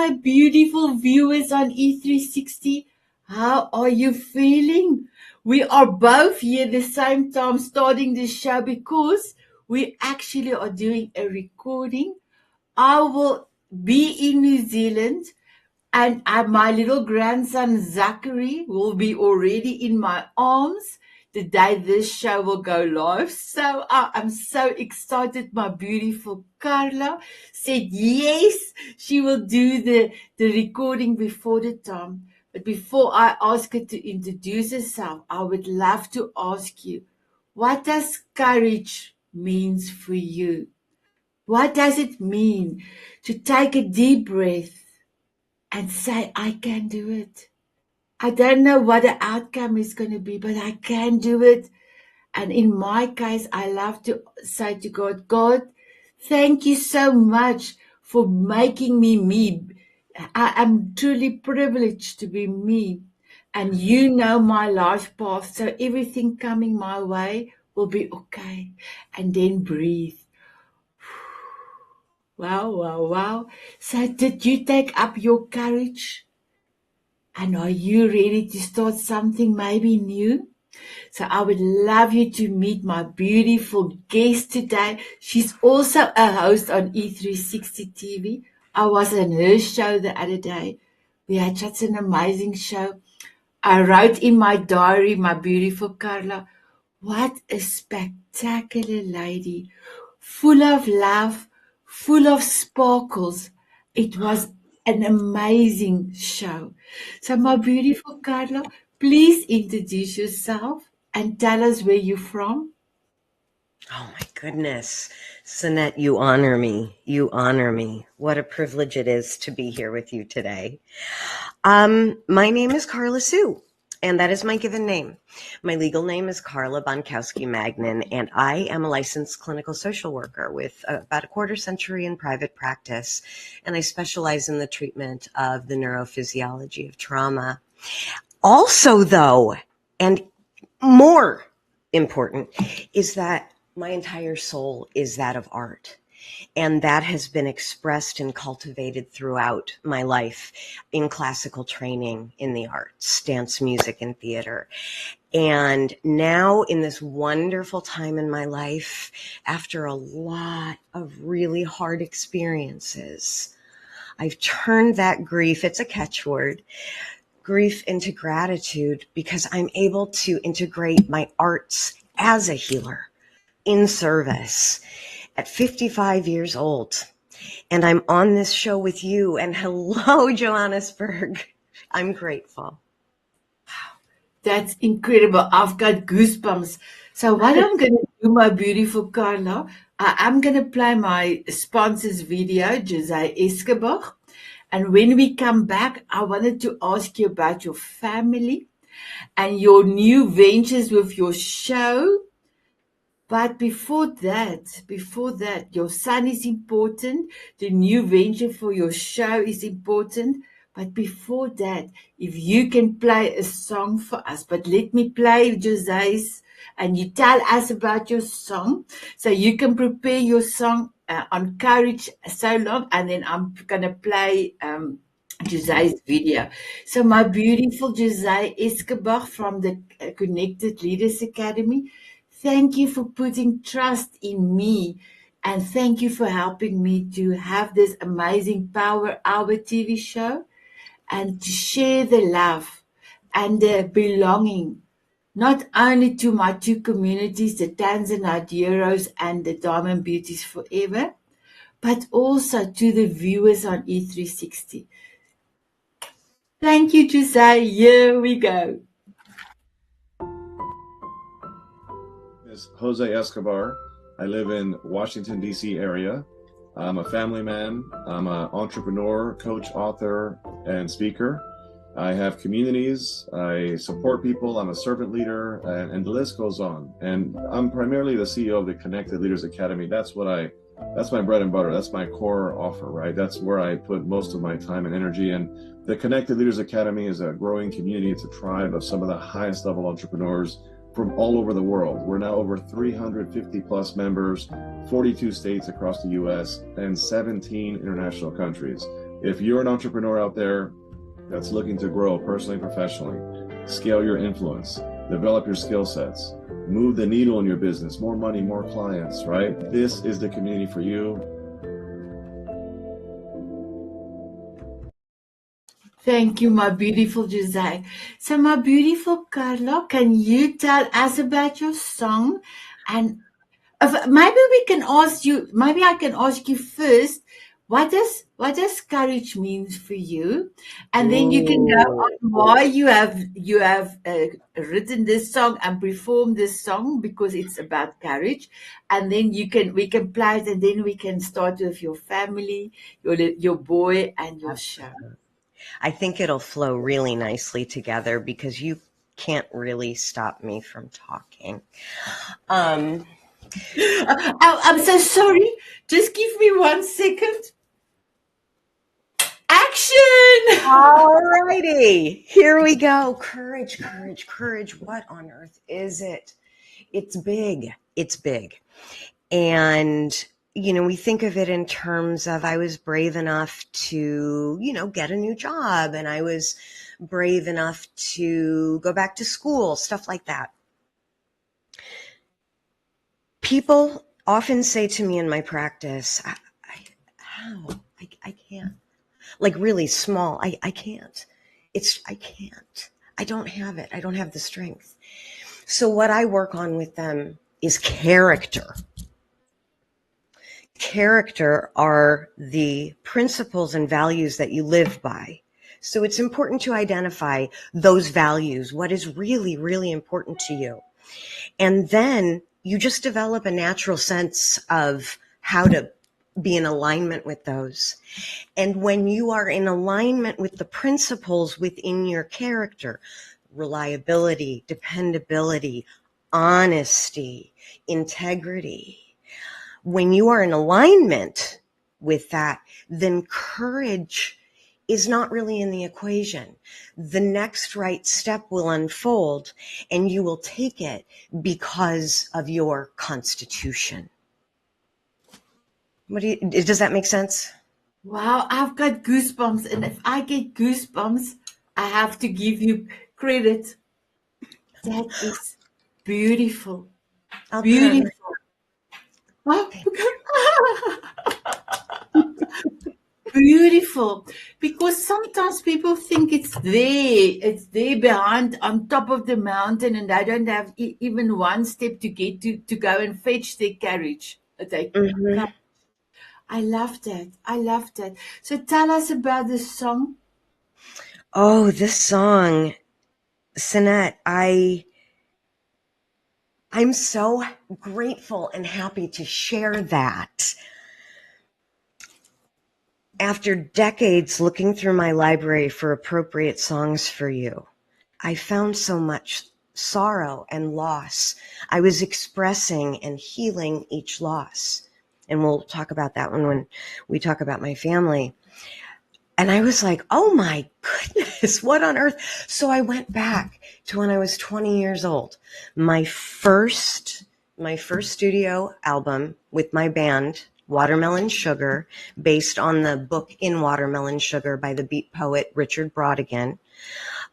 my beautiful viewers on E360. How are you feeling? We are both here at the same time starting the show because we actually are doing a recording. I will be in New Zealand and my little grandson Zachary will be already in my arms the day this show will go live. So I'm so excited. My beautiful Carla said yes, she will do the recording before the time. But before I ask her to introduce herself, I would love to ask you, what does courage means for you? What does it mean to take a deep breath and say, I can do it? I don't know what the outcome is going to be, but I can do it. And in my case, I love to say to God, God, thank you so much for making me me. I am truly privileged to be me. And you know my life path, so everything coming my way will be okay. And then breathe. Wow, wow, wow. So did you take up your courage? And are you ready to start something maybe new? So I would love you to meet my beautiful guest today. She's also a host on E360 TV. I was on her show the other day. We had such an amazing show. I wrote in my diary, my beautiful Carla, what a spectacular lady, full of love, full of sparkles. It was an amazing show. So, my beautiful Carla, please introduce yourself and tell us where you're from. Oh my goodness. Sanet, you honor me. You honor me. What a privilege it is to be here with you today. My name is Carla Sue, and that is my given name. My legal name is Carla Bonkowski-Magnin, and I am a licensed clinical social worker with about a quarter century in private practice, and I specialize in the treatment of the neurophysiology of trauma. Also, though, and more important, is that my entire soul is that of art. And that has been expressed and cultivated throughout my life in classical training in the arts, dance, music, and theater. And now in this wonderful time in my life, after a lot of really hard experiences, I've turned that grief, it's a catchword, grief into gratitude, because I'm able to integrate my arts as a healer in service at 55 years old. And I'm on this show with you. And hello, Johannesburg. I'm grateful. That's incredible. I've got goosebumps. So what I'm going to do, my beautiful Carla, I'm going to play my sponsor's video, Jose Escobar. And when we come back, I wanted to ask you about your family and your new ventures with your show. But before that, your son is important. The new venture for your show is important. But before that, if you can play a song for us, but let me play Jose's and you tell us about your song. So you can prepare your song on courage so long, and then I'm going to play Jose's video. So my beautiful Jose Escobar from the Connected Leaders Academy, thank you for putting trust in me, and thank you for helping me to have this amazing Power Hour TV show and to share the love and the belonging, not only to my two communities, the Tanzanite Heroes and the Diamond Beauties Forever, but also to the viewers on E360. Thank you, Jose. Here we go. Is Jose Escobar. I live in Washington, D.C. area. I'm a family man. I'm an entrepreneur, coach, author, and speaker. I have communities. I support people. I'm a servant leader, and the list goes on. And I'm primarily the CEO of the Connected Leaders Academy. That's my bread and butter. That's my core offer, right? That's where I put most of my time and energy. And the Connected Leaders Academy is a growing community. It's a tribe of some of the highest level entrepreneurs from all over the world. We're now over 350 plus members, 42 states across the US, and 17 international countries. If you're an entrepreneur out there that's looking to grow personally and professionally, scale your influence, develop your skill sets, move the needle in your business, more money, more clients, right? This is the community for you. Thank you, my beautiful Jose. So, my beautiful Carla, can you tell us about your song? And maybe we can ask you. Maybe I can ask you first. What does courage means for you? And then you can go Ooh. on why you have written this song and performed this song because it's about courage. And then we can play it, and then we can start with your family, your boy, and your show. I think it'll flow really nicely together because you can't really stop me from talking. I'm so sorry. Just give me 1 second. Action! All righty, here we go. Courage, courage, courage. What on earth is it? It's big. It's big. And, we think of it in terms of I was brave enough to, get a new job, and I was brave enough to go back to school, stuff like that. People often say to me in my practice, how? I can't. Like really small. I can't. I can't. I don't have it. I don't have the strength. So what I work on with them is character. Character are the principles and values that you live by. So it's important to identify those values, what is really, really important to you. And then you just develop a natural sense of how to be in alignment with those. And when you are in alignment with the principles within your character, reliability, dependability, honesty, integrity, when you are in alignment with that, then courage is not really in the equation. The next right step will unfold and you will take it because of your constitution. Does that make sense? Wow, I've got goosebumps, and if I get goosebumps, I have to give you credit. That is beautiful. I'll put on my Beautiful. Oh, beautiful. Because sometimes people think it's there behind on top of the mountain, and they don't have even one step to get to go and fetch their carriage. Mhm. I love that. I love that. So tell us about this song. Oh, this song, Sanet, I'm so grateful and happy to share that. After decades looking through my library for appropriate songs for you, I found so much sorrow and loss. I was expressing and healing each loss. And we'll talk about that when we talk about my family. And I was like, oh my goodness, what on earth? So I went back to when I was 20 years old. My first studio album with my band, Watermelon Sugar, based on the book In Watermelon Sugar by the beat poet Richard Brodigan.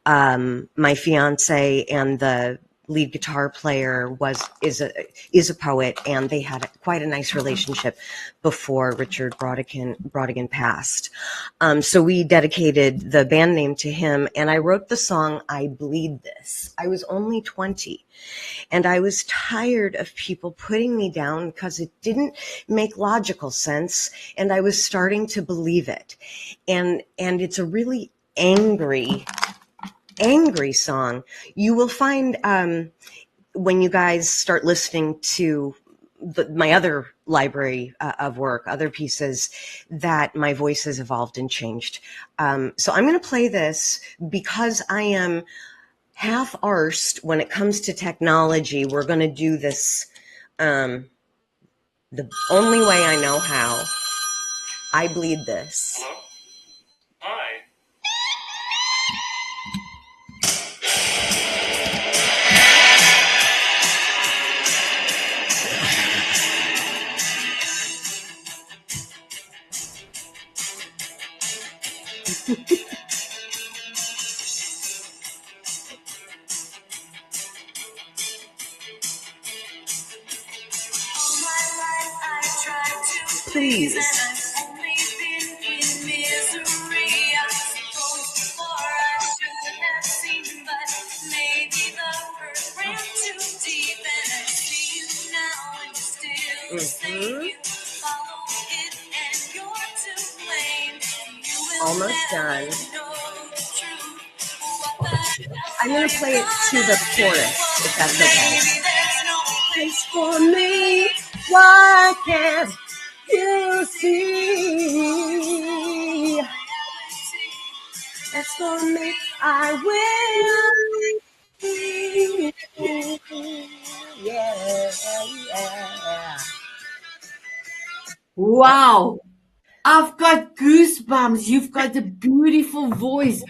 My fiance and the lead guitar player is a poet, and they had quite a nice relationship before Richard Brodigan passed. So we dedicated the band name to him, and I wrote the song I Bleed This. I was only 20, and I was tired of people putting me down because it didn't make logical sense, and I was starting to believe it. And it's a really angry song. You will find when you guys start listening to my other library of work, other pieces, that my voice has evolved and changed. So I'm going to play this because I am half-arsed when it comes to technology. We're going to do this the only way I know how. I Bleed This. Hello? Hi. Please. Almost done. I'm going to play it to the chorus, if that's okay. Place for me, why can't you see? That's for me, I will. Yeah, yeah. Wow. I've got goosebumps. You've got a beautiful voice.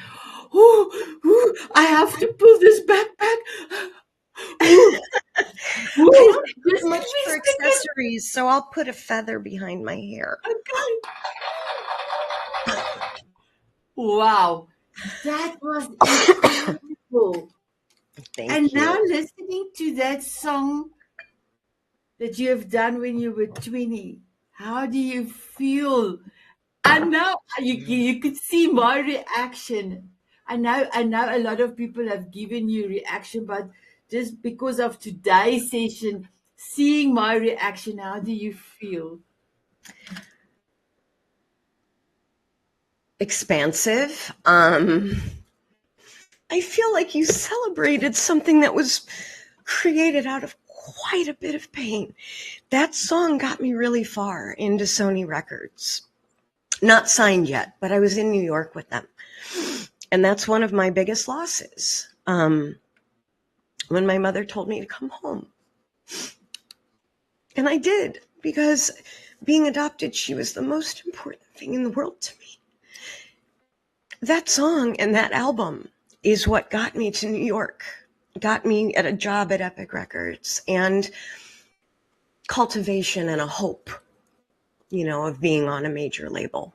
Ooh, ooh, I have to pull this backpack. Ooh, ooh, I just so give much me a for second. accessories, so I'll put a feather behind my hair. Okay. Wow, that was incredible. Thank And you. now listening to that song that you have done when you were 20, how do you feel? And now you could see my reaction. I know a lot of people have given you reaction, but just because of today's session, seeing my reaction, how do you feel? Expansive. I feel like you celebrated something that was created out of quite a bit of pain. That song got me really far into Sony Records. Not signed yet, but I was in New York with them. And that's one of my biggest losses. When my mother told me to come home. And I did, because being adopted, she was the most important thing in the world to me. That song and that album is what got me to New York, got me at a job at Epic Records, and cultivation and a hope, of being on a major label.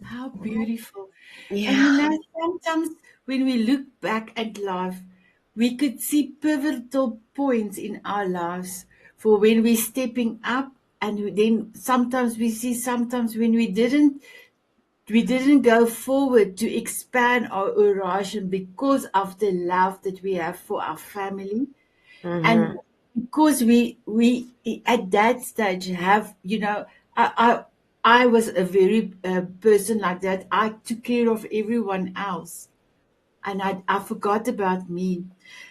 How beautiful. And Yeah. sometimes when we look back at life, we could see pivotal points in our lives for when we're stepping up, and then sometimes we see sometimes when we didn't go forward to expand our horizon because of the love that we have for our family. And because we at that stage have, I was a very person like that. I took care of everyone else, and I forgot about me.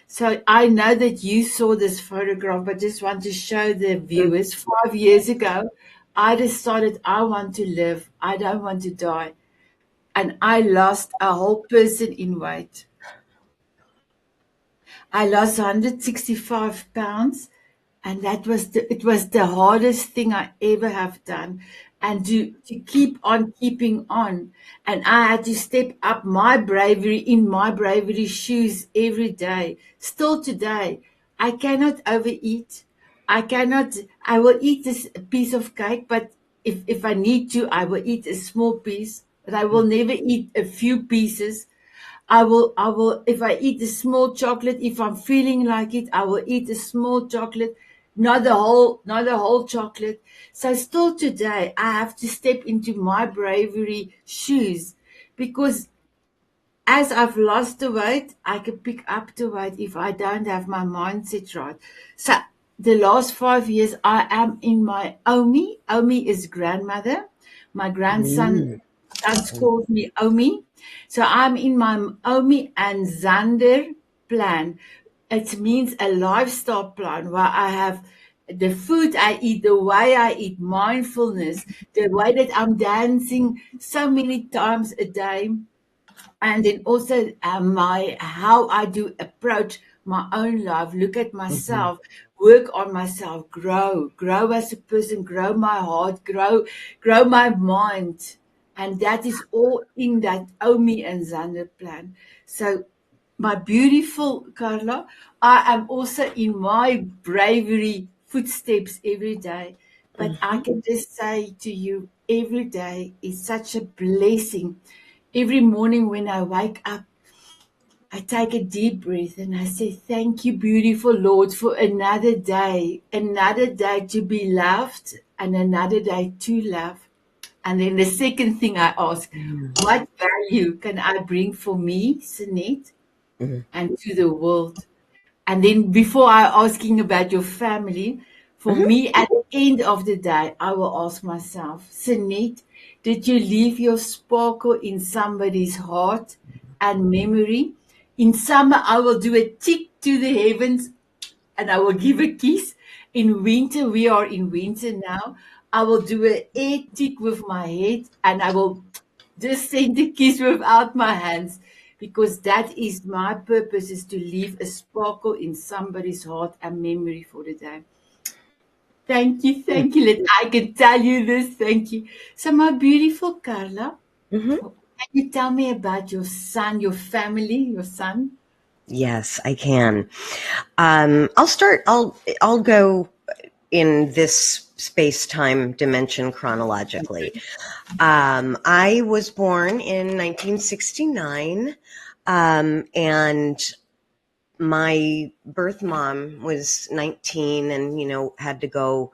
So I know that you saw this photograph, but just want to show the viewers. 5 years ago, I decided I want to live. I don't want to die, and I lost a whole person in weight. I lost 165 pounds, and it was the hardest thing I ever have done. And to keep on keeping on. And I had to step up my bravery shoes every day. Still today, I cannot overeat. I will eat this piece of cake, but if I need to, I will eat a small piece, but I will never eat a few pieces. I will, if I eat a small chocolate, if I'm feeling like it, I will eat a small chocolate, not the whole chocolate. So still today, I have to step into my bravery shoes, because as I've lost the weight, I can pick up the weight if I don't have my mindset right. So the last 5 years, I am in my Omi. Omi is grandmother. My grandson sons calls me Omi. So I'm in my Omi and Zander plan. It means a lifestyle plan where I have the food I eat, the way I eat, mindfulness, the way that I'm dancing so many times a day, and then also my how I do approach my own life, look at myself, work on myself, grow as a person, grow my heart, grow my mind, and that is all in that Omi and Xander plan. So, my beautiful Carla, I am also in my bravery footsteps every day, but I can just say to you, every day is such a blessing. Every morning when I wake up, I take a deep breath and I say, thank you, beautiful Lord, for another day to be loved and another day to love. And then the second thing I ask, what value can I bring for me, Sanet, Mhm. and to the world? And then before I asking about your family, for Mhm. me, at the end of the day, I will ask myself, Sanet, did you leave your sparkle in somebody's heart and memory? In summer, I will do a tick to the heavens and I will give a kiss. In winter, we are in winter now. I will do an air tick with my head and I will just send a kiss without my hands because that is my purpose is to leave a sparkle in somebody's heart and memory for the day. Thank you. Let I can tell you this. Thank you. So, my beautiful Carla, Mhm. can you tell me about your son, your family, your son? Yes, I can. I'll start. I'll go in this space-time dimension chronologically. I was born in 1969, and my birth mom was 19 and, had to go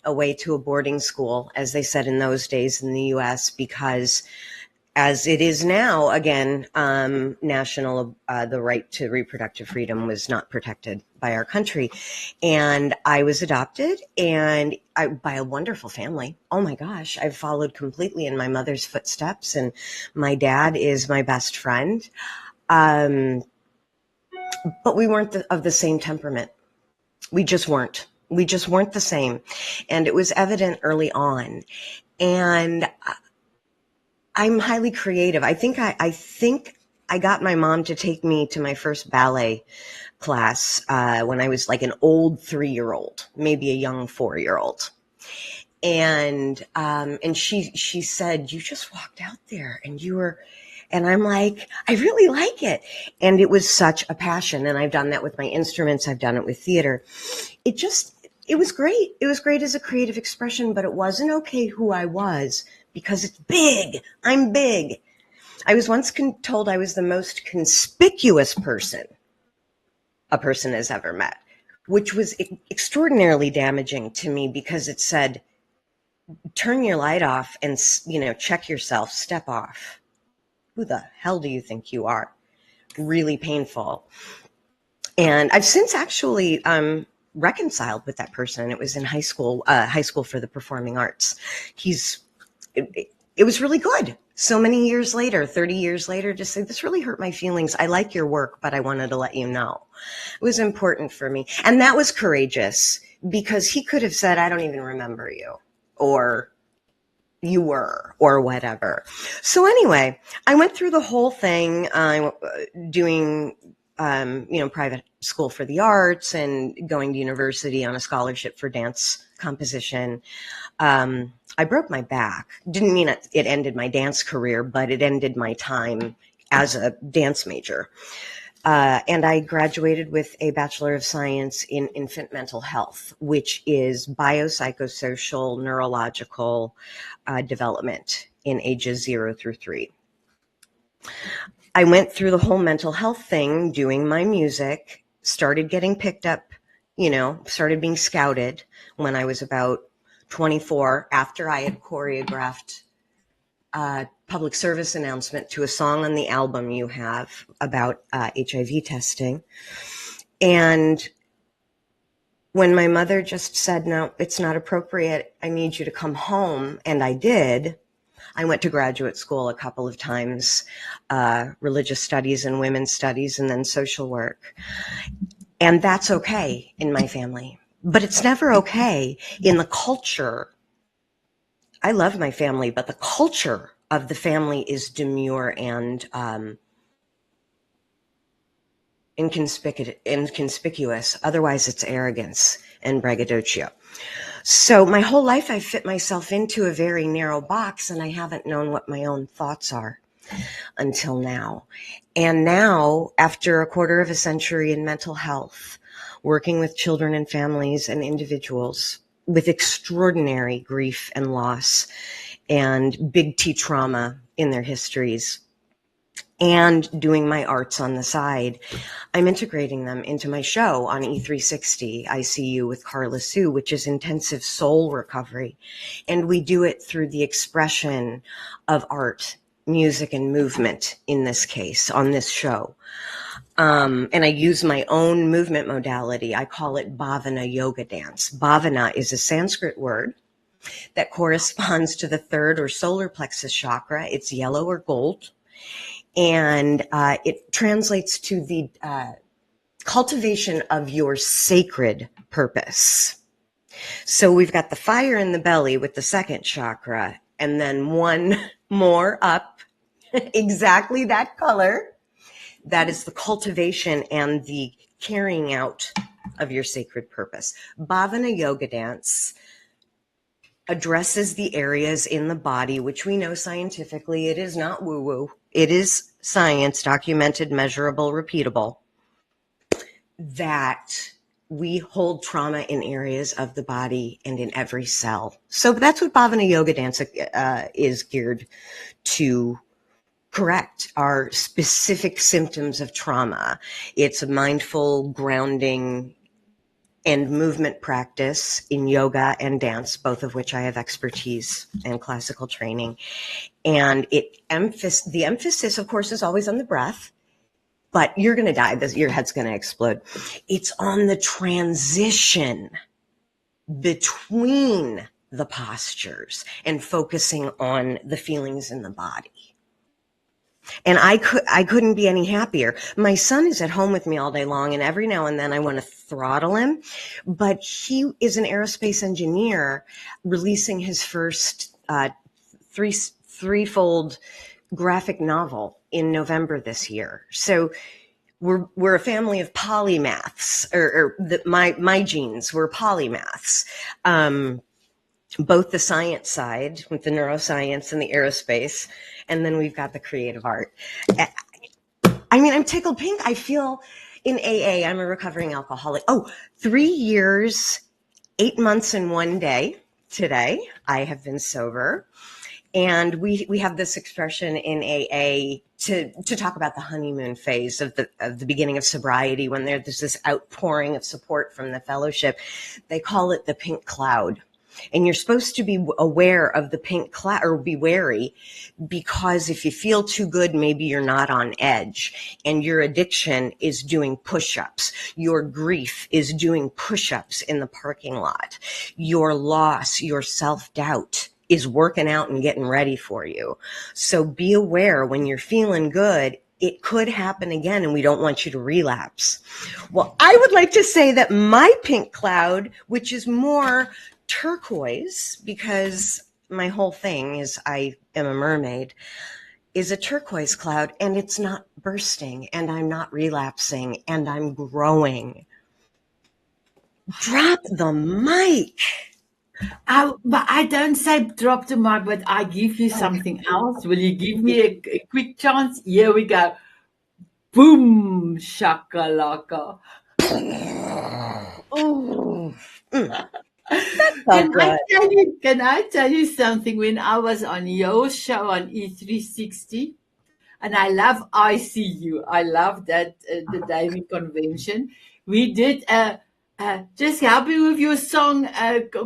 away to a boarding school, as they said in those days in the US, because as it is now, again, the right to reproductive freedom was not protected by our country. And I was adopted by a wonderful family. Oh my gosh, I've followed completely in my mother's footsteps, and my dad is my best friend. Um, but we weren't of the same temperament. We just weren't. We just weren't the same. And it was evident early on. And I'm highly creative. I got my mom to take me to my first ballet class when I was like an old 3-year-old, maybe a young 4-year-old. And she said, you just walked out there and you were, and I'm like, I really like it. And it was such a passion. And I've done that with my instruments. I've done it with theater. It was great. It was great as a creative expression, but it wasn't okay who I was because it's big. I'm big. I was once told I was the most conspicuous person a person has ever met, which was extraordinarily damaging to me because it said, turn your light off and, check yourself, step off. Who the hell do you think you are? Really painful. And I've since actually reconciled with that person. It was in high school for the performing arts. It was really good. So many years later, 30 years later, to say, this really hurt my feelings. I like your work, but I wanted to let you know. It was important for me. And that was courageous because he could have said, I don't even remember you, or you were, or whatever. So anyway, I went through the whole thing, doing, private school for the arts and going to university on a scholarship for dance composition. I broke my back. Didn't mean it ended my dance career, but it ended my time as a dance major. And I graduated with a Bachelor of Science in Infant Mental Health, which is biopsychosocial neurological development in ages 0 through 3. I went through the whole mental health thing, doing my music, started getting picked up, started being scouted when I was about 24, after I had choreographed a public service announcement to a song on the album you have about HIV testing. And when my mother just said, no, it's not appropriate, I need you to come home, and I did, I went to graduate school a couple of times, religious studies and women's studies, and then social work. And that's okay in my family. But it's never okay in the culture. I love my family, but the culture of the family is demure and inconspicuous. Otherwise, it's arrogance and braggadocio. So my whole life, I fit myself into a very narrow box, and I haven't known what my own thoughts are until now. And now, after a quarter of a century in mental health, working with children and families and individuals with extraordinary grief and loss and big T trauma in their histories, and doing my arts on the side, I'm integrating them into my show on E360, ICU with Carla Sue, which is intensive soul recovery. And we do it through the expression of art, music, and movement in this case, on this show. And I use my own movement modality. I call it Bhavana yoga dance. Bhavana is a Sanskrit word that corresponds to the third or solar plexus chakra. It's yellow or gold. And it translates to the cultivation of your sacred purpose. So we've got the fire in the belly with the second chakra, and then one more up, exactly that color. That is the cultivation and the carrying out of your sacred purpose. Bhavana yoga dance addresses the areas in the body, which we know scientifically, it is not woo-woo. It is science, documented, measurable, repeatable, that we hold trauma in areas of the body and in every cell. So that's what Bhavana yoga dance is geared to correct, are specific symptoms of trauma. It's a mindful grounding and movement practice in yoga and dance, both of which I have expertise and classical training. And the emphasis, of course, is always on the breath, but you're going to die. Your head's going to explode. It's on the transition between the postures and focusing on the feelings in the body. And I couldn't be any happier. My son is at home with me all day long, and every now and then I want to throttle him. But he is an aerospace engineer releasing his first threefold graphic novel in November this year. So we're a family of polymaths, my genes were polymaths. Both the science side with the neuroscience and the aerospace, and then we've got the creative art. I mean, I'm tickled pink. I feel in AA, I'm a recovering alcoholic. 3 years, 8 months and 1 day today. I have been sober. And we have this expression in AA to talk about the honeymoon phase of the beginning of sobriety, when there's this outpouring of support from the fellowship. They call it the pink cloud. And you're supposed to be aware of the pink cloud, or be wary, because if you feel too good, maybe you're not on edge, and your addiction is doing push-ups. Your grief is doing push-ups in the parking lot. Your loss, your self-doubt is working out and getting ready for you. So be aware when you're feeling good, it could happen again, and we don't want you to relapse. Well, I would like to say that my pink cloud, which is more turquoise, because my whole thing is I am a mermaid, is a turquoise cloud, and it's not bursting, and I'm not relapsing, and I'm growing. Drop the mic. But I don't say drop the mic, but I give you something else. Will you give me a quick chance? Here we go. Boom, shakalaka. Oh, Can I tell you something? When I was on your show on E360, and I love ICU, I love that the Davy convention. We did just help me with your song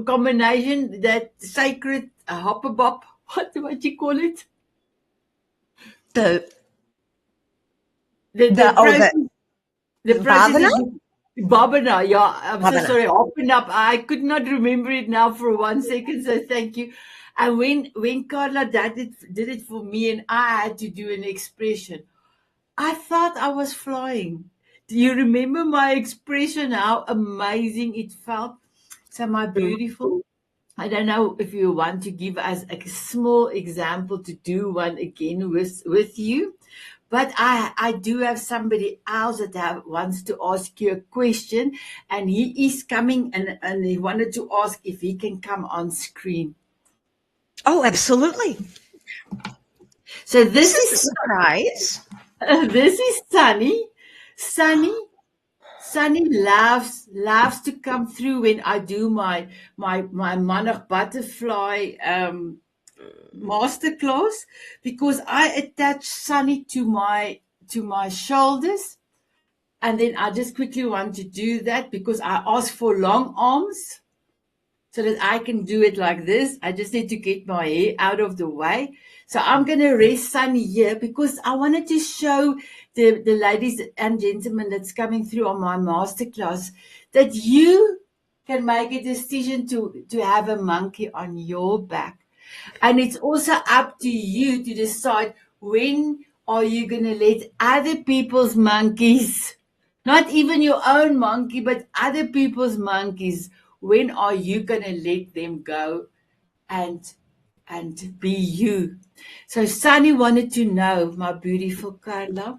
combination, that sacred hopper bop. What you call it? The process. The process Bhavana? is Bhavana. Yeah, I'm Bhavana. so sorry. Open up. I could not remember it now for 1 second. So thank you. And when Carla did it for me, and I had to do an expression, I thought I was flying. Do you remember my expression? How amazing it felt. So my beautiful, I don't know if you want to give us a small example to do one again with you, but I do have somebody else that wants to ask you a question, and he is coming, and he wanted to ask if he can come on screen. Oh, absolutely. So this is a surprise. This is Sunny. Sunny loves to come through when I do my monarch butterfly masterclass because I attached Sunny to my shoulders, and then I just quickly want to do that because I asked for long arms so that I can do it like this. I just need to get my hair out of the way. So I'm going to rest Sunny here because I wanted to show the ladies and gentlemen that's coming through on my masterclass that you can make a decision to have a monkey on your back. And it's also up to you to decide when are you going to let other people's monkeys, not even your own monkey, but other people's monkeys, when are you going to let them go and be you? So Sunny wanted to know, my beautiful Carla,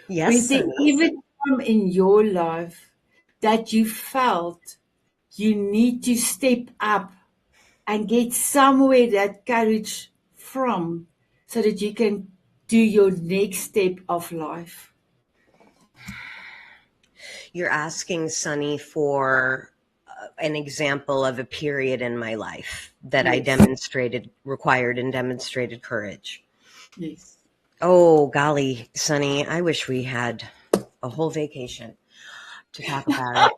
Yes, was there Sunny. ever time in your life that you felt you need to step up and get somewhere that courage from so that you can do your next step of life? You're asking Sunny for an example of a period in my life that I Yes, required and demonstrated courage. yes. Oh, golly, Sunny, I wish we had a whole vacation to talk about it.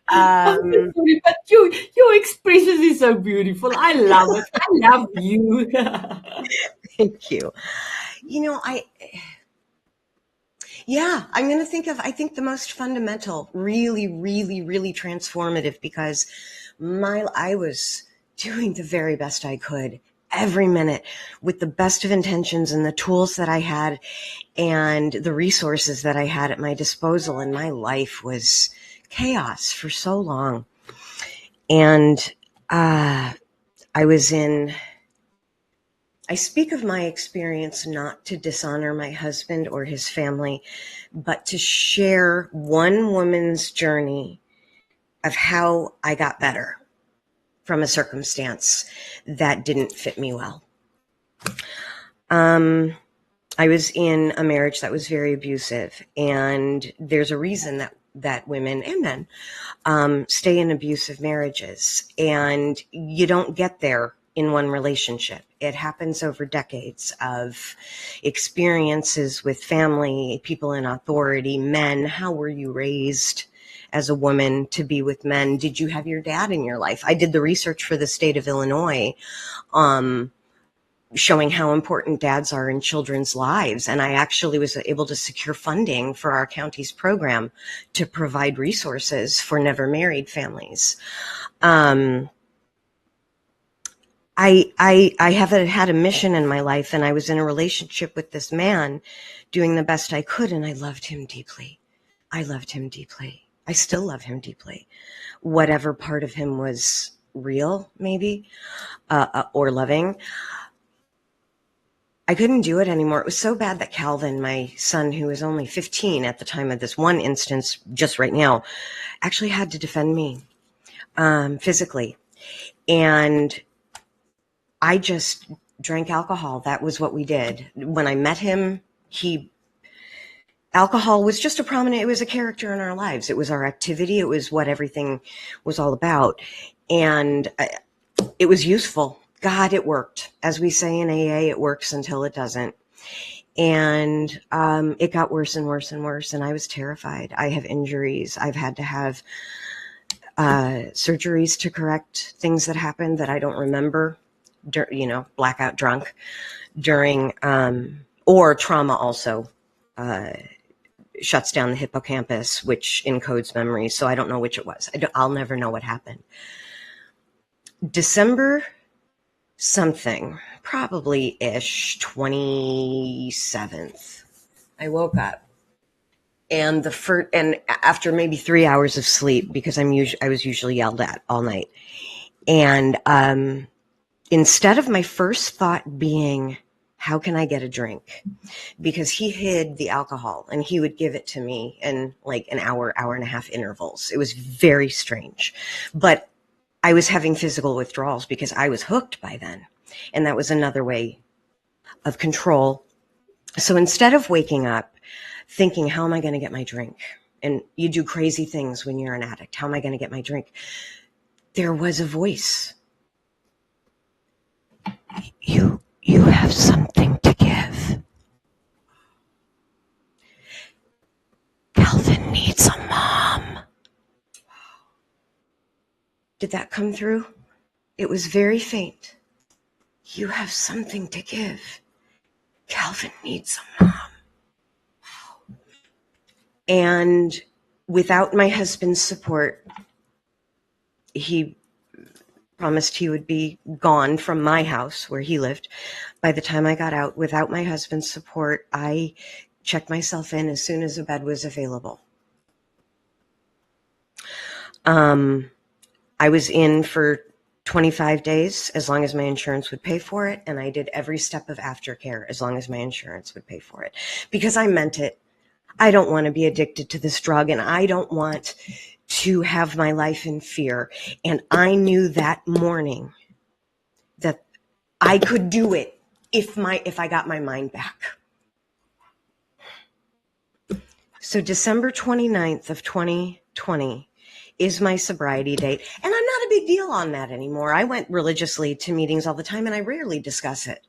I'm so sorry, but your expressions is so beautiful. I love it. I love you. Thank you. You know, I'm going to I think the most fundamental, really, really, really transformative, because I was doing the very best I could every minute with the best of intentions and the tools that I had and the resources that I had at my disposal. And my life was chaos for so long. And I speak of my experience not to dishonor my husband or his family, but to share one woman's journey of how I got better from a circumstance that didn't fit me well. I was in a marriage that was very abusive, and there's a reason that women and men stay in abusive marriages, and you don't get there in one relationship. It happens over decades of experiences with family, people in authority, men. How were you raised as a woman to be with men? Did you have your dad in your life? I did the research for the state of Illinois, showing how important dads are in children's lives. And I actually was able to secure funding for our county's program to provide resources for never married families. I have had a mission in my life, and I was in a relationship with this man doing the best I could, and I loved him deeply. I loved him deeply. I still love him deeply. Whatever part of him was real, maybe, or loving. I couldn't do it anymore. It was so bad that Calvin, my son, who was only 15 at the time of this one instance, just right now, actually had to defend me physically. And I just drank alcohol. That was what we did. When I met him, alcohol was just it was a character in our lives. It was our activity. It was what everything was all about. And it was useful. God, it worked. As we say in AA, it works until it doesn't. And it got worse and worse and worse. And I was terrified. I have injuries. I've had to have surgeries to correct things that happened that I don't remember, blackout drunk during, or trauma also shuts down the hippocampus, which encodes memories. So I don't know which it was. I'll never know what happened. December something, probably ish, 27th. I woke up, and after maybe 3 hours of sleep, because I was usually yelled at all night, and instead of my first thought being, how can I get a drink? Because he hid the alcohol and he would give it to me in like an hour and a half intervals. It was very strange, but I was having physical withdrawals because I was hooked by then. And that was another way of control. So instead of waking up thinking, how am I going to get my drink? And you do crazy things when you're an addict. How am I going to get my drink? There was a voice. You You have something to give. Calvin needs a mom. Did that come through? It was very faint. You have something to give. Calvin needs a mom. And without my husband's support, he promised he would be gone from my house where he lived. By the time I got out, without my husband's support, I checked myself in as soon as a bed was available. I was in for 25 days, as long as my insurance would pay for it, and I did every step of aftercare as long as my insurance would pay for it, because I meant it. I don't want to be addicted to this drug, and I don't want to have my life in fear. And I knew that morning that I could do it if I got my mind back. So December 29th of 2020 is my sobriety date. And I'm not a big deal on that anymore. I went religiously to meetings all the time, and I rarely discuss it.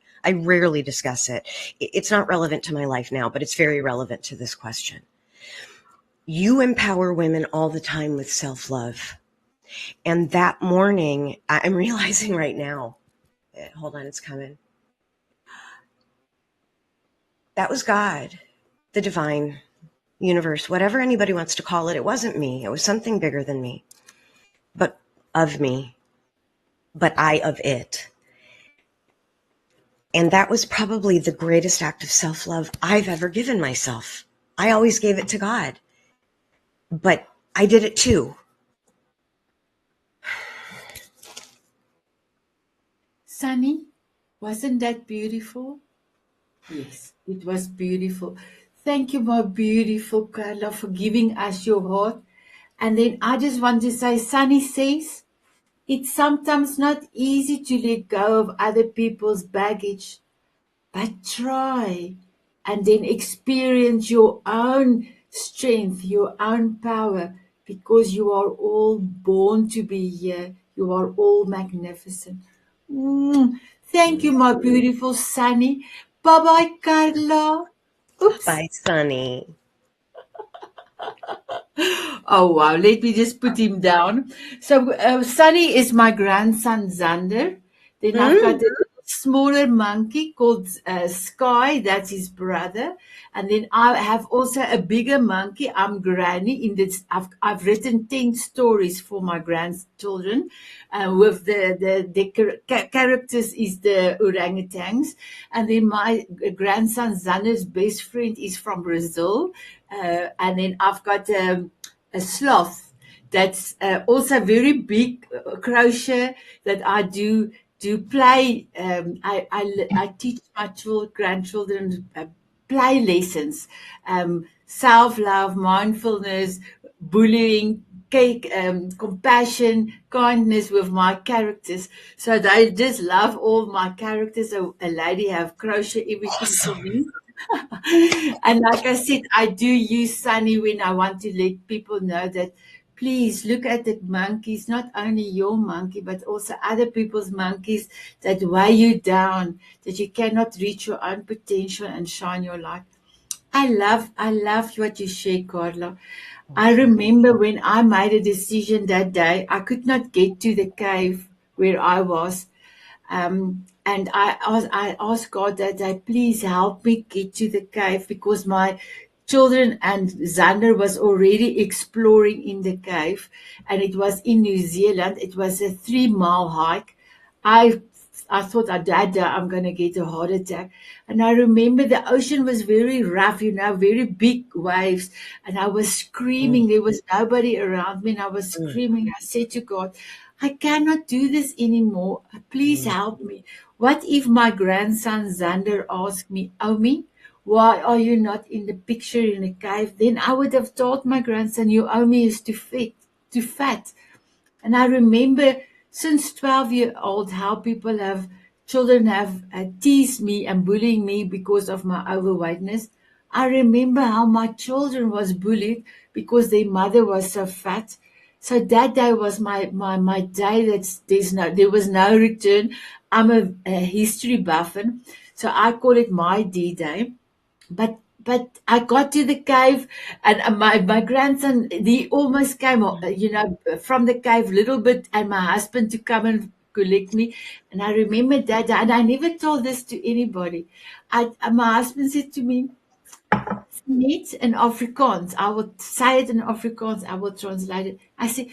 It's not relevant to my life now, but it's very relevant to this question. You empower women all the time with self-love. And that morning, I'm realizing right now, hold on, it's coming. That was God, the divine universe, whatever anybody wants to call it. It wasn't me. It was something bigger than me, but of me, but I of it. And that was probably the greatest act of self-love I've ever given myself. I always gave it to God, but I did it too. Sunny, wasn't that beautiful? Yes, it was beautiful. Thank you, my beautiful Carla, for giving us your heart. And then I just want to say, Sunny says, it's sometimes not easy to let go of other people's baggage, but try and then experience your own strength, your own power, because you are all born to be here. You are all magnificent. Thank you, my beautiful Sunny. Bye-bye, Carla. Oops. Bye, Sunny. Oh, wow. Let me just put him down. So, Sunny is my grandson, Zander. Then I've got a little smaller monkey called Sky. That's his brother. And then I have also a bigger monkey. I'm Granny. I've written 10 stories for my grandchildren. With the characters is the orangutans. And then my grandson, Zander's best friend is from Brazil. And then I've got a sloth that's also very big crochet that I do play. I teach my grandchildren play lessons, self-love, mindfulness, bullying, compassion, kindness with my characters. So they just love all my characters. A lady have crochet everything for me. And like I said, I do use Sunny when I want to let people know that please look at the monkeys, not only your monkey, but also other people's monkeys that weigh you down, that you cannot reach your own potential and shine your light. I love what you share, Carla. I remember when I made a decision that day, I could not get to the cave where I was. And I asked God that day, please help me get to the cave, because my children and Xander was already exploring in the cave, and it was in New Zealand. It was a 3-mile hike. I thought, Dad, I'm going to get a heart attack. And I remember the ocean was very rough, very big waves. And I was screaming. There was nobody around me. And I was screaming. I said to God, I cannot do this anymore. Please help me. What if my grandson Xander asked me, Omi, why are you not in the picture in the cave? Then I would have told my grandson, your Omi is too fat. And I remember since 12-year-old how children have teased me and bullying me because of my overweightness. I remember how my children was bullied because their mother was so fat. So that day was my day there was no return. I'm a history buff. So I call it my D-Day. But I got to the cave, and my grandson, he almost came, from the cave a little bit, and my husband to come and collect me. And I remember that, and I never told this to anybody. My husband said to me, "Net in Afrikaans." I will say it in Afrikaans. I will translate it. I say,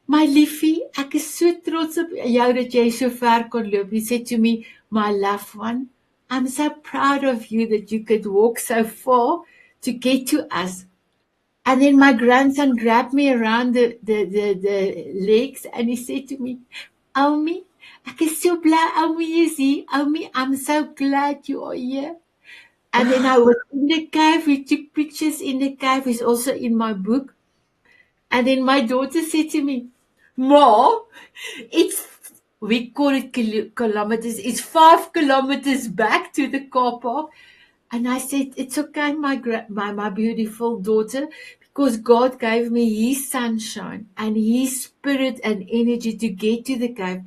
"My liefie, ek is so trots op jou dat jy so ver kon loop." He said to me, "My loved one, I'm so proud of you that you could walk so far to get to us." And then my grandson grabbed me around the legs, and he said to me, "Oumi, ek is so bly Oumi is hier. Oumi, I'm so glad you are here." And then I was in the cave. We took pictures in the cave. It's also in my book. And then my daughter said to me, "Ma, we call it kilometers. It's 5 kilometers back to the car park." And I said, "It's okay, my beautiful daughter, because God gave me His sunshine and His spirit and energy to get to the cave.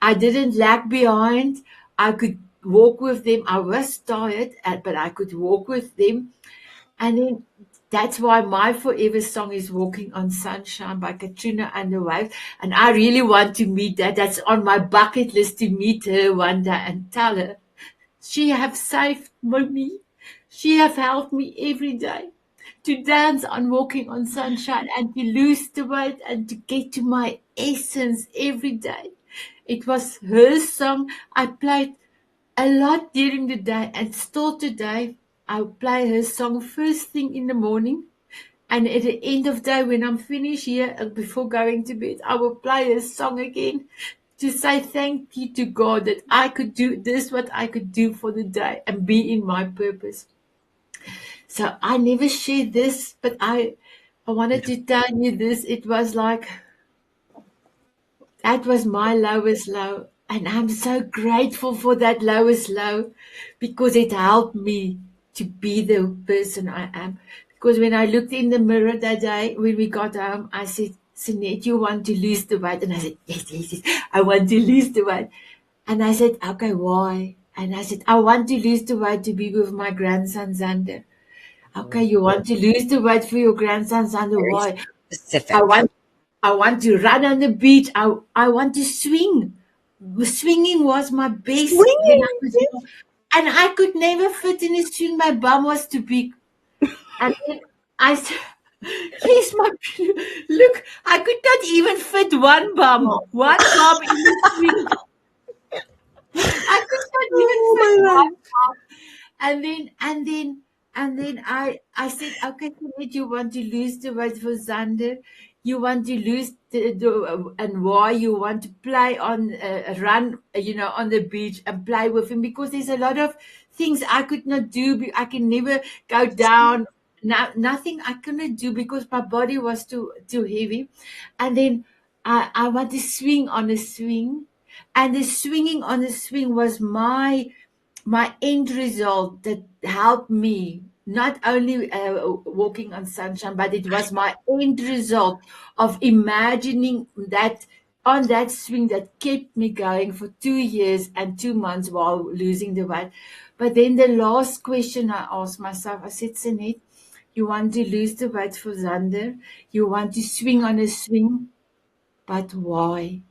I didn't lag behind. I could walk with them. I was tired, but I could walk with them." And then that's why my forever song is "Walking on Sunshine" by Katrina and the Waves. And I really want to meet that. That's on my bucket list, to meet her one day and tell her, "She have saved me. She have helped me every day to dance on Walking on Sunshine and to lose the weight and to get to my essence every day." It was her song. I played a lot during the day, and still today I play her song first thing in the morning, and at the end of the day when I'm finished here before going to bed, I will play her song again to say thank you to God that I could do this, what I could do for the day and be in my purpose. So I never shared this, but I wanted to tell you this. It was like, that was my lowest low. And I'm so grateful for that lowest low, because it helped me to be the person I am. Because when I looked in the mirror that day, when we got home, I said, "Sanet, you want to lose the weight?" And I said, "Yes, yes, yes, I want to lose the weight." And I said, "Okay, why?" And I said, "I want to lose the weight to be with my grandson, Zander." "Okay, you want to lose the weight for your grandson, Zander. Very Why?" specific. I want to run on the beach. I want to swing. Swinging was my best when I Swinging. was young. And I could never fit in a swing. My bum was too big. And then I said, "Yes, look, I could not even fit one bum. One bum in the swing. I could not even Oh fit my one life. bum." And then I said, "Okay, Colette, you want to lose the weight for Zander. You want to lose and why you want to play on run, on the beach and play with him, because there's a lot of things I could not do. I can never go down. Nothing I couldn't do because my body was too heavy. And then I want to swing on a swing, and the swinging on the swing was my end result that helped me not only walking on sunshine, but it was my end result of imagining that on that swing that kept me going for 2 years and 2 months while losing the weight. But then the last question I asked myself, I said, "Sanet, you want to lose the weight for Zander, you want to swing on a swing, but why?"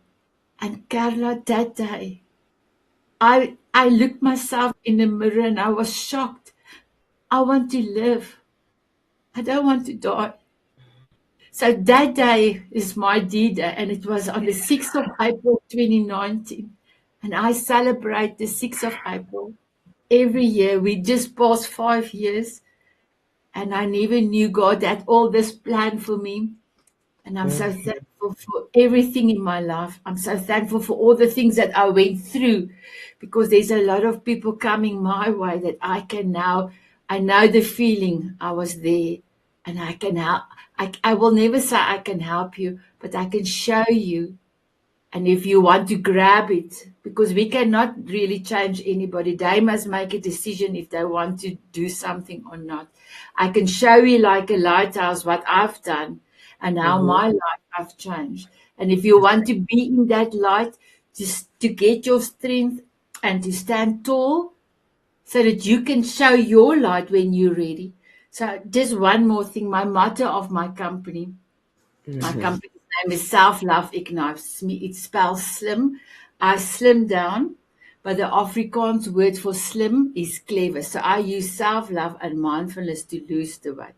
And Carla, that day, I looked myself in the mirror and I was shocked. I want to live. I don't want to die. So that day is my D-Day, and it was on the 6th of April 2019. And I celebrate the 6th of April every year. We just passed 5 years, and I never knew God had all this planned for me. And I'm so thankful for everything in my life. I'm so thankful for all the things that I went through, because there's a lot of people coming my way that I know the feeling. I was there, and I can help. I will never say I can help you, but I can show you. And if you want to grab it, because we cannot really change anybody, they must make a decision if they want to do something or not. I can show you like a lighthouse what I've done and how my life have changed. And if you want to be in that light, just to get your strength and to stand tall, so that you can show your light when you're ready. So just one more thing, my motto of my Mm-hmm. company's name is Self Love Ignites Me. It spells slim. I slim down, but the Afrikaans word for slim is clever. So I use self love and mindfulness to lose the weight.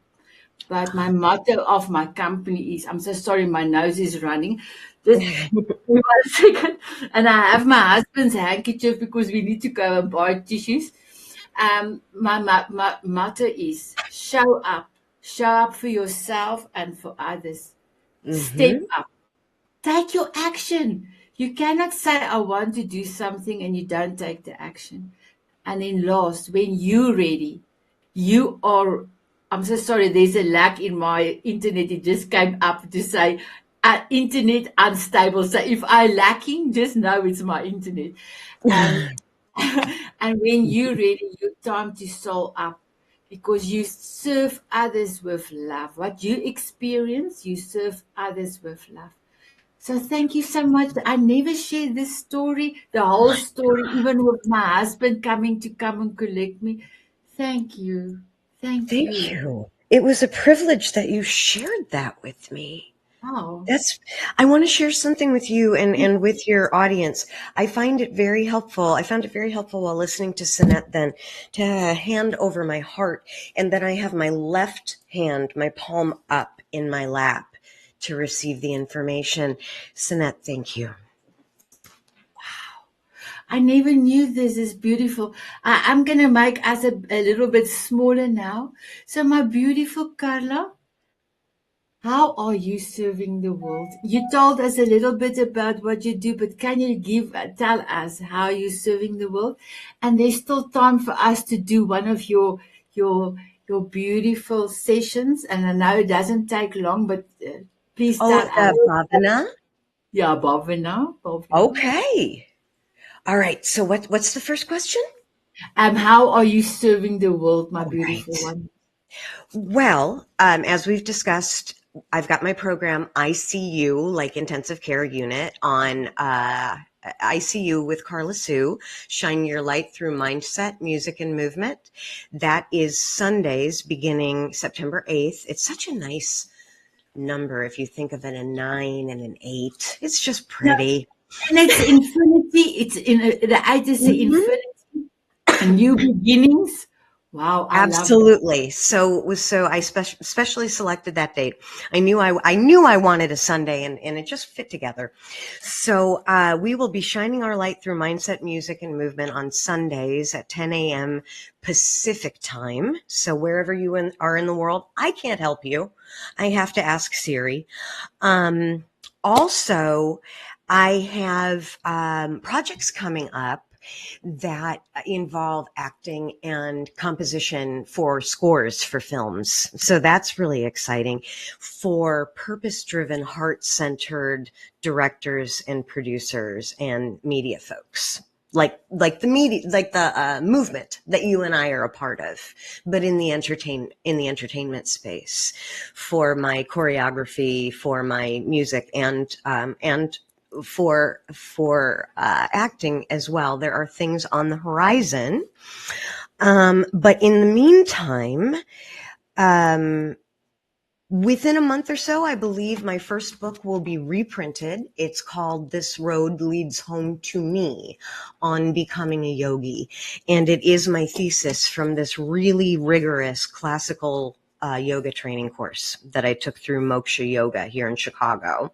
But my motto of my company is, I'm so sorry, my nose is running. Just give me 1 second. And I have my husband's handkerchief because we need to go and buy tissues. My motto is show up for yourself and for others. Step Mm-hmm. up, take your action. You cannot say, I want to do something and you don't take the action. And then last, when you're ready, you are. I'm so sorry, there's a lag in my internet. It just came up to say internet unstable. So if I lacking, just know it's my internet. And and when you're ready, your time to soul up because you serve others with love. What you experience, you serve others with love. So thank you so much. I never shared this story, the whole story, even with my husband coming to come and collect me. Thank you. Thank Thank you. you. It was a privilege that you shared that with me. Oh, That's I want to share something with you and with your audience. I find it very helpful. I found it very helpful while listening to Sanet then to hand over my heart and then I have my left hand, my palm up in my lap to receive the information. Sanet, thank you. I never knew this is beautiful. I'm going to make us a little bit smaller now. So, my beautiful Carla, how are you serving the world? You told us a little bit about what you do, but can you tell us how you're serving the world? And there's still time for us to do one of your your beautiful sessions. And I know it doesn't take long, but please Oh, tell us. the Bhavana? Yeah, Bhavana, Bhavana. Okay. All right. So what's the first question? How are you serving the world, my All beautiful right. one? Well, as we've discussed, I've got my program ICU, like intensive care unit, on ICU with Carla Sue, Shine Your Light Through Mindset, Music, and Movement. That is Sundays beginning September 8th. It's such a nice number if you think of it, a 9 and an 8. It's just No, pretty. and it's infinity. It's in the eight is the Mhm. infinity. New beginnings. Wow, I love that. Absolutely. So I specially selected that date. I knew I wanted a Sunday and it just fit together. So we will be shining our light through mindset, music, and movement on Sundays at 10 a.m. Pacific time. So wherever you are in the world, I can't help you. I have to ask Siri. Also, I have projects coming up that involve acting and composition for scores for films. So that's really exciting for purpose-driven, heart-centered directors and producers and media folks. Like the media, like the movement that you and I are a part of, but in the entertainment space, for my choreography, for my music, and for acting as well. There are things on the horizon, but in the meantime, um, within a month or so, I believe my first book will be reprinted. It's called This Road Leads Home to Me on Becoming a Yogi. And it is my thesis from this really rigorous classical yoga training course that I took through Moksha Yoga here in Chicago.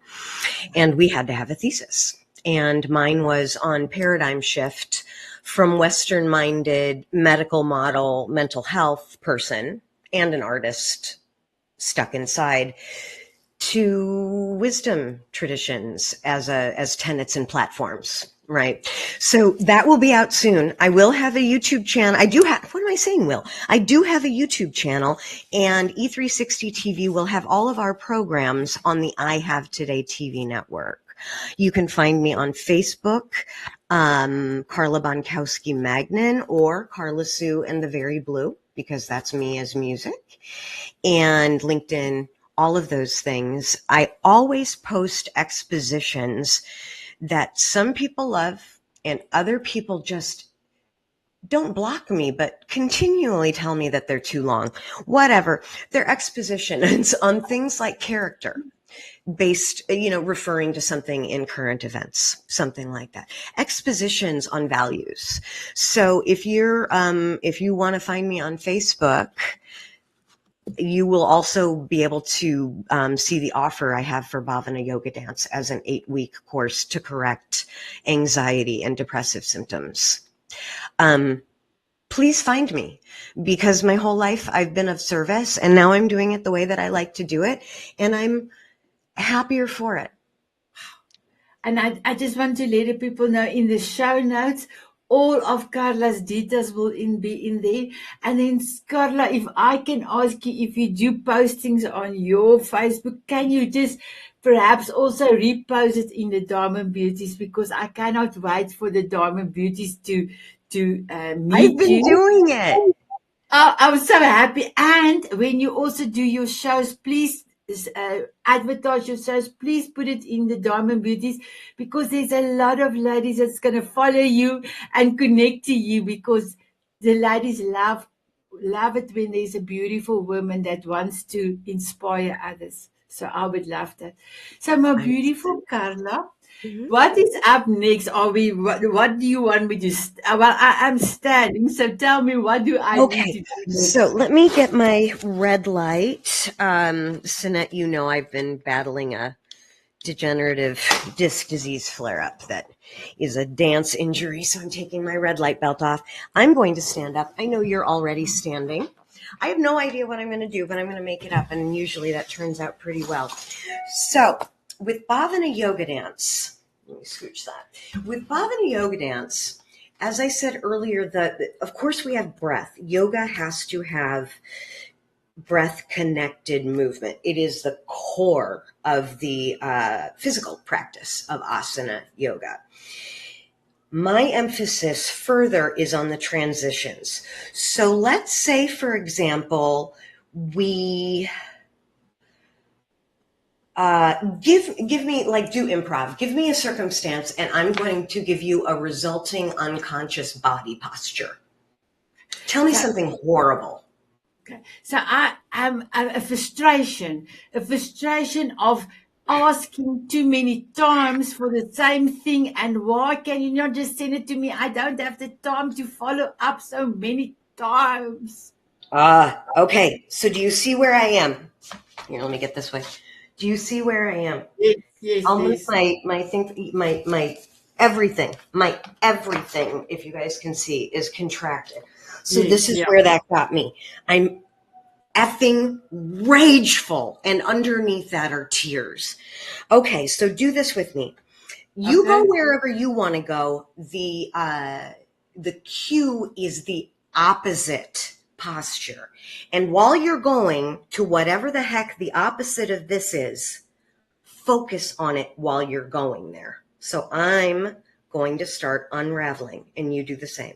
And we had to have a thesis. And mine was on paradigm shift from Western minded medical model mental health person and an artist stuck inside to wisdom traditions as tenets and platforms. Right. So that will be out soon. I will have a YouTube channel. What am I saying, Will? I do have a YouTube channel, and E360 TV will have all of our programs on the I Have Today TV network. You can find me on Facebook, Carla Bonkowski Magnin, or Carla Sue and the Very Blue, because that's me as music, and LinkedIn, all of those things. I always post expositions that some people love and other people just don't block me, but continually tell me that they're too long. Whatever. They're expositions on things like character based, referring to something in current events, something like that. Expositions on values. So if you want to find me on Facebook, you will also be able to see the offer I have for Bhavana Yoga Dance as an 8-week course to correct anxiety and depressive symptoms. Please find me, because my whole life I've been of service, and now I'm doing it the way that I like to do it, and I'm happier for it. And I just want to let the people know, in the show notes, all of Carla's details will be in there. And then, Carla, if I can ask you, if you do postings on your Facebook, can you just perhaps also repost it in the Diamond Beauties? Because I cannot wait for the Diamond Beauties to I've meet been you. doing it. Oh, I'm so happy. And when you also do your shows, please advertise your shows. Please put it in the Diamond Beauties, because there's a lot of ladies that's going to follow you and connect to you, because the ladies love it when there's a beautiful woman that wants to inspire others. So I would love that. So my beautiful Carla, Mhm. what is up next? What do you want me to? Well, I'm standing. So tell me, what do I need to Okay, do so next? let me get my red light. Sanet, I've been battling a degenerative disc disease flare-up that is a dance injury, so I'm taking my red light belt off. I'm going to stand up. I know you're already standing. I have no idea what I'm going to do, but I'm going to make it up, and usually that turns out pretty well. So with Bhavana Yoga Dance, let me scooch that. With Bhavana Yoga Dance, as I said earlier, of course we have breath. Yoga has to have breath connected movement. It is the core of the physical practice of asana yoga. My emphasis further is on the transitions. So let's say, for example, we give me, like, do improv. Give me a circumstance, and I'm going to give you a resulting unconscious body posture. Tell me So, something horrible. okay. So I'm a frustration of asking too many times for the same thing. And why can you not just send it to me? I don't have the time to follow up so many times. Okay. So do you see where I am? Here, let me get this way. Do you see where I am? Yes, yes, I'll move yes, my everything, if you guys can see, is contracted. So yes, this is yeah. where that got me. I'm effing rageful, and underneath that are tears. Okay, so do this with me. You go Okay. wherever you want to go. The cue is the opposite posture. And while you're going to whatever the heck the opposite of this is, focus on it while you're going there. So I'm going to start unraveling, and you do the same.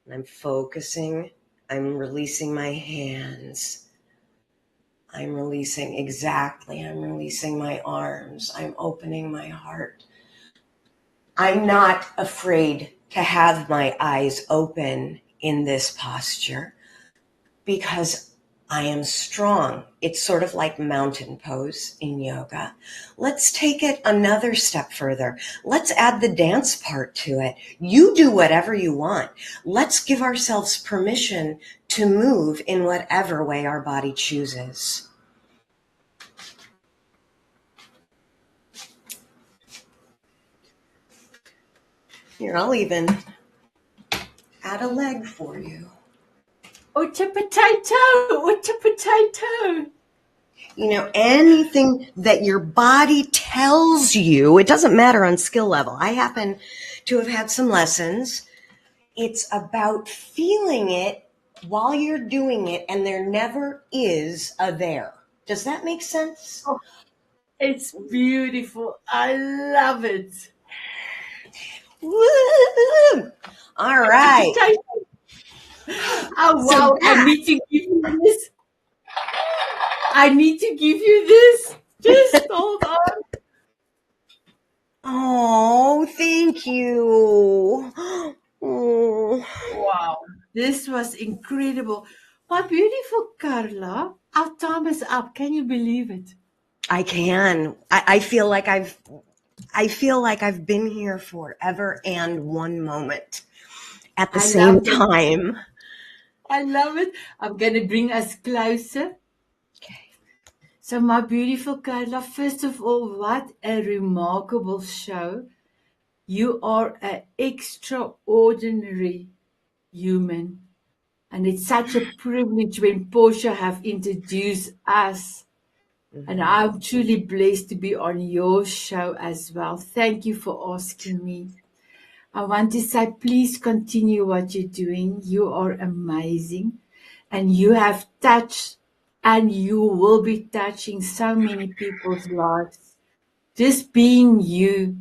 And I'm focusing. I'm releasing my hands. I'm releasing I'm releasing my arms. I'm opening my heart. I'm not afraid to have my eyes open in this posture, because I am strong. It's sort of like mountain pose in yoga. Let's take it another step further. Let's add the dance part to it. You do whatever you want. Let's give ourselves permission to move in whatever way our body chooses. Here, I'll even add a leg for you. Utter potato, utter potato. Anything that your body tells you, it doesn't matter on skill level. I happen to have had some lessons. It's about feeling it while you're doing it, and there never is a there. Does that make sense? Oh, it's beautiful. I love it. Woo! All Utter right. potato. Oh, So wow. I that, need to give you this. I need to give you this. Just hold on. oh, thank you. Oh, This was incredible. My beautiful Carla, our time is up. Can you believe it? I can. I feel like I've been here forever and one moment at the I same love it. time. I love it. I'm going to bring us closer. Okay. So, my beautiful Carla, first of all, what a remarkable show. You are an extraordinary human. And it's such a privilege when Portia have introduced us. And Mm-hmm. I'm truly blessed to be on your show as well. Thank you for asking me. I want to say, please continue what you're doing. You are amazing. And you have touched and you will be touching so many people's lives. Just being you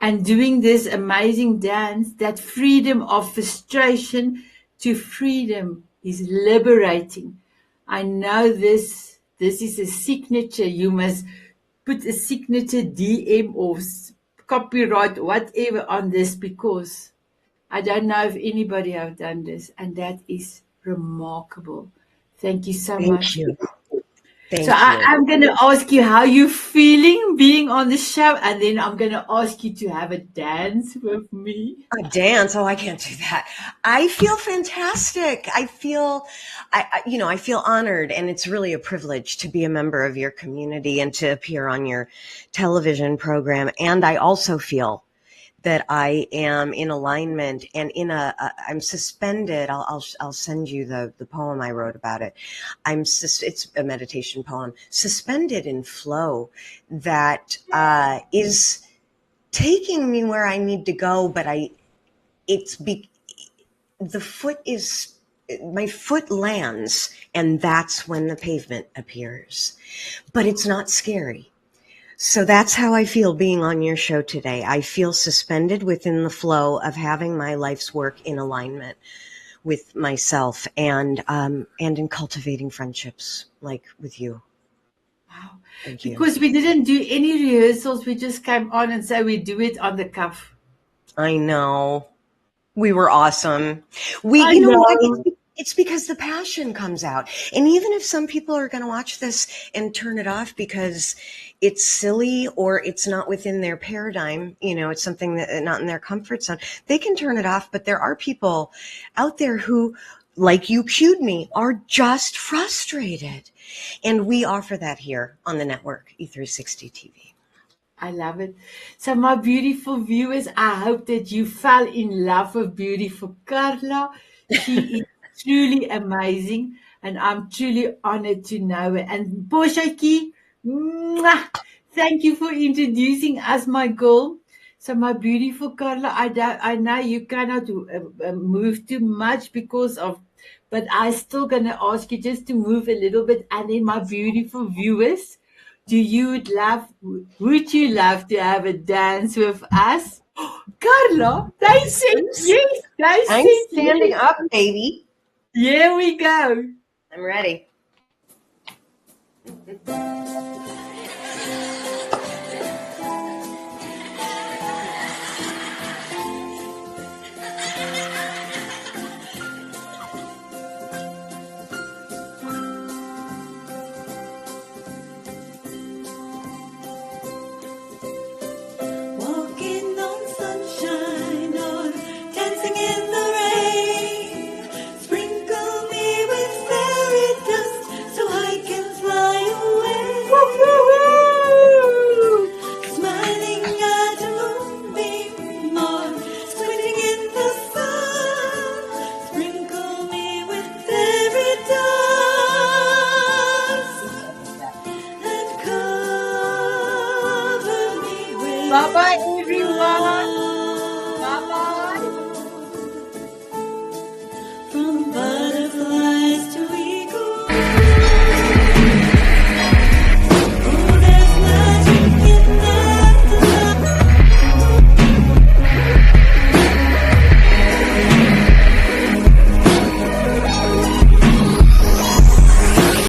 and doing this amazing dance, that freedom of frustration to freedom is liberating. I know this is a signature. You must put a signature DM or copyright whatever on this, because I don't know if anybody have done this, and that is remarkable. Thank you so Thank much. you. So Thank you. I'm going to ask you how you feeling being on the show, and then I'm going to ask you to have a dance with me. A dance? Oh, I can't do that. I feel fantastic. I feel honored, and it's really a privilege to be a member of your community and to appear on your television program. And I also feel that I am in alignment and I'm suspended. I'll send you the poem I wrote about it. It's a meditation poem, suspended in flow that is taking me where I need to go, but the foot is, my foot lands, and that's when the pavement appears. But it's not scary. So that's how I feel being on your show today. I feel suspended within the flow of having my life's work in alignment with myself and in cultivating friendships like with you. Wow. Thank you. Because we didn't do any rehearsals. We just came on and said we do it on the cuff. I know. We were awesome. I You know what? know. It's because the passion comes out. And even if some people are going to watch this and turn it off because it's silly or it's not within their paradigm, it's something that not in their comfort zone, they can turn it off. But there are people out there who, like you cued me, are just frustrated. And we offer that here on the network, E360 TV. I love it. So, my beautiful viewers, I hope that you fell in love with beautiful Carla. She is truly amazing, and I'm truly honored to know her. And Poshaki, thank you for introducing us, my girl. So, my beautiful Carla, I know you cannot move too much because of, but I still gonna ask you just to move a little bit, and then my beautiful viewers. Would you love to have a dance with us? Carla, they said yes. They I'm said standing yes. up, baby. Here we go. I'm ready.